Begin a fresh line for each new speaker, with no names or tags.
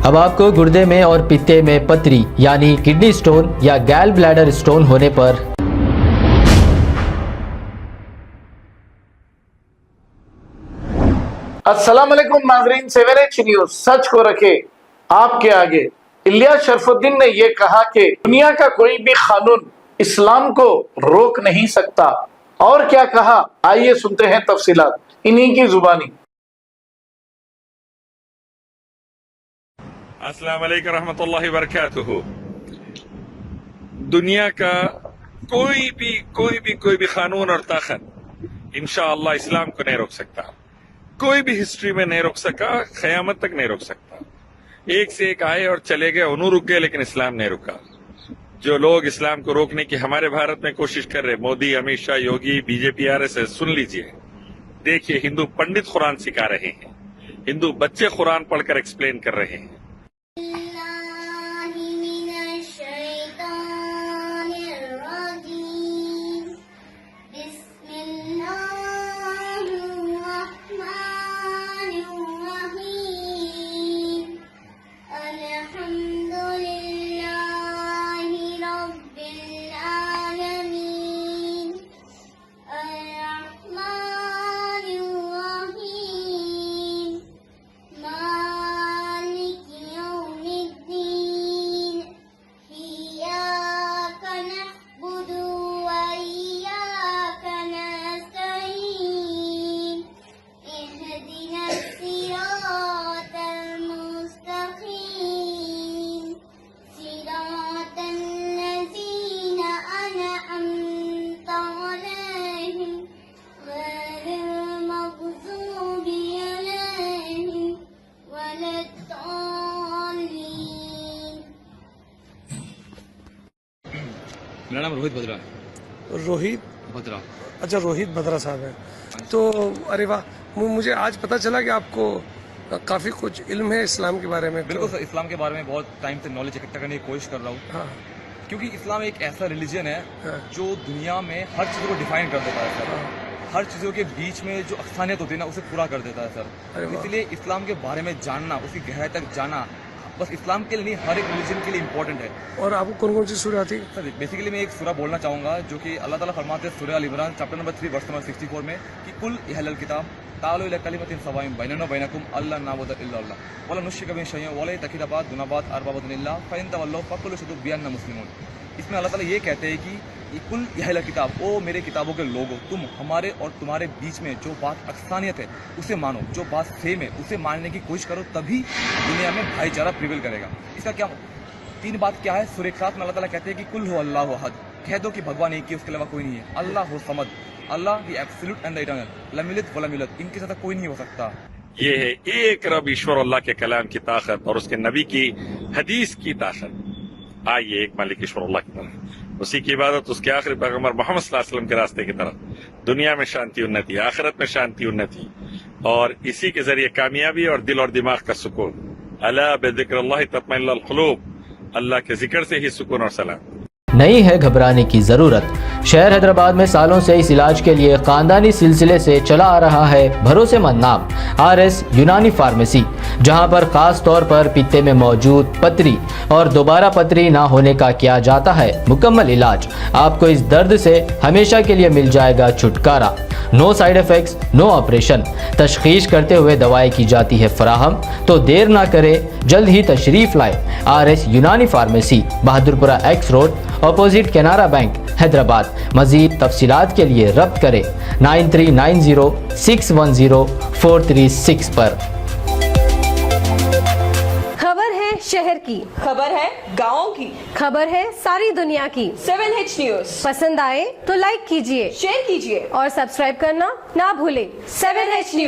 اب آپ کو گردے میں اور پتے میں پتری یعنی کڈنی سٹون یا گال بلیڈر سٹون ہونے پر
السلام علیکم ناظرین، 7H نیوز سچ کو رکھے آپ کے آگے۔ الیاس شرف الدین نے یہ کہا کہ دنیا کا کوئی بھی قانون اسلام کو روک نہیں سکتا۔ اور کیا کہا، آئیے سنتے ہیں تفصیلات انہی کی زبانی۔
السلام علیکم رحمۃ اللہ وبرکاتہ۔ دنیا کا کوئی بھی قانون اور طاقت انشاءاللہ اسلام کو نہیں روک سکتا۔ کوئی بھی ہسٹری میں نہیں روک سکا، قیامت تک نہیں روک سکتا۔ ایک سے ایک آئے اور چلے گئے، انہوں رک گئے لیکن اسلام نہیں رکا۔ جو لوگ اسلام کو روکنے کی ہمارے بھارت میں کوشش کر رہے، مودی، امت شاہ، یوگی، بی جے پی، RSS، سن لیجئے، دیکھیے ہندو پنڈت قرآن سکھا رہے ہیں، ہندو بچے قرآن پڑھ کر ایکسپلین کر رہے ہیں۔
میرا نام روہت بدرا ہے۔
روہت
بدرا؟
اچھا، روہت بدرا صاحب ہے۔ تو ارے واہ، مجھے آج پتہ چلا کہ آپ کو کافی کچھ علم ہے اسلام کے بارے میں۔
بالکل سر، اسلام کے بارے میں بہت ٹائم سے نالج اکٹھا کرنے کی کوشش کر رہا ہوں۔
ہاں،
کیونکہ اسلام ایک ایسا ریلیجن ہے جو دنیا میں ہر چیز کو ڈیفائن کر دیتا ہے سر۔ ہر چیزوں کے بیچ میں جو اقسانیت ہوتی ہے نا، اسے پورا کر دیتا ہے سر۔ اس لیے اسلام کے بارے میں جاننا، اس کی گہرائی تک جانا، بس اسلام کے لیے نہیں، ہر ایک ریلیجن کے لیے امپورٹنٹ ہے۔
اور آپ کو کون کون سی سورہ آتی ہے؟
سر بیسیکلی میں ایک سورہ بولنا چاہوں گا جو کہ اللہ تعالیٰ فرماتے ہیں سورہ ال عمران چیپٹر نمبر 3 ورس نمبر 64 میں کہ کل اہل الکتاب تعالوا الی کلمۃ سواء بیننا وبینکم الا نعبد الا اللہ ولا نشرک به شیئا ولا یتخذ بعضنا بعضا اربابا من اللہ فإن تولوا فقولوا اشهدوا بأننا مسلمون۔ اس میں اللہ تعالیٰ یہ کہتے ہیں کہ یہ کل اہل الکتاب، او میرے کتابوں کے لوگوں، تم ہمارے اور تمہارے بیچ میں جو بات اقسانیت ہے اسے مانو، جو بات سیم ہے اسے ماننے کی کوشش کرو، تبھی دنیا میں بھائی چارہ پریویل کرے گا۔ اس کا کیا 3 بات کیا ہے؟ سورہ اخلاص میں اللہ تعالیٰ کہتے ہیں کہ کل ہو اللہ احد، کہہ دو کہ بھگوان ایک ہی، اس کے علاوہ کوئی نہیں ہے۔ اللہ ہو صمد، اللہ the absolute and the eternal, لم یلد ولم یولد، ان کے ساتھ کوئی نہیں ہو سکتا۔
یہ ہے ایک رب ایشور اللہ کے کلام کی طاقت اور اس کے نبی کی حدیث کی طاقت۔ آئیے ایک مالک ایشور اللہ کی طرف، اسی کی عبادت، اس کے آخری پیغمبر محمد صلی اللہ علیہ وسلم کے راستے کی طرف۔ دنیا میں شانتی انتی، آخرت میں شانتی انتی، اور اسی کے ذریعے کامیابی اور دل اور دماغ کا سکون۔ الا بذکر اللہ تطمئن القلوب، اللہ کے ذکر سے ہی سکون اور سلام۔
نہیں ہے گھبرانے کی ضرورت۔ شہر حیدرآباد میں سالوں سے اس علاج کے لیے خاندانی سلسلے سے چلا آ رہا ہے بھروسے مند نام RS یونانی فارمیسی، جہاں پر خاص طور پر پتے میں موجود پتری اور دوبارہ پتری نہ ہونے کا کیا جاتا ہے مکمل علاج۔ آپ کو اس درد سے ہمیشہ کے لیے مل جائے گا چھٹکارا۔ نو سائیڈ ایفیکٹس، نو آپریشن، تشخیص کرتے ہوئے دوائیں کی جاتی ہے فراہم۔ تو دیر نہ کرے، جلد ہی تشریف لائے RS Unani pharmacy, Bahadurpura X road, opposite Canara Bank, Hyderabad. مزید تفصیلات کے لیے ربط کریں 9390610436 پر۔
خبر ہے شہر کی،
خبر ہے گاؤں کی،
خبر ہے ساری دنیا کی۔
7H نیوز
پسند آئے تو لائک کیجئے،
شیئر کیجیے
اور سبسکرائب کرنا نہ بھولیں۔
7H news.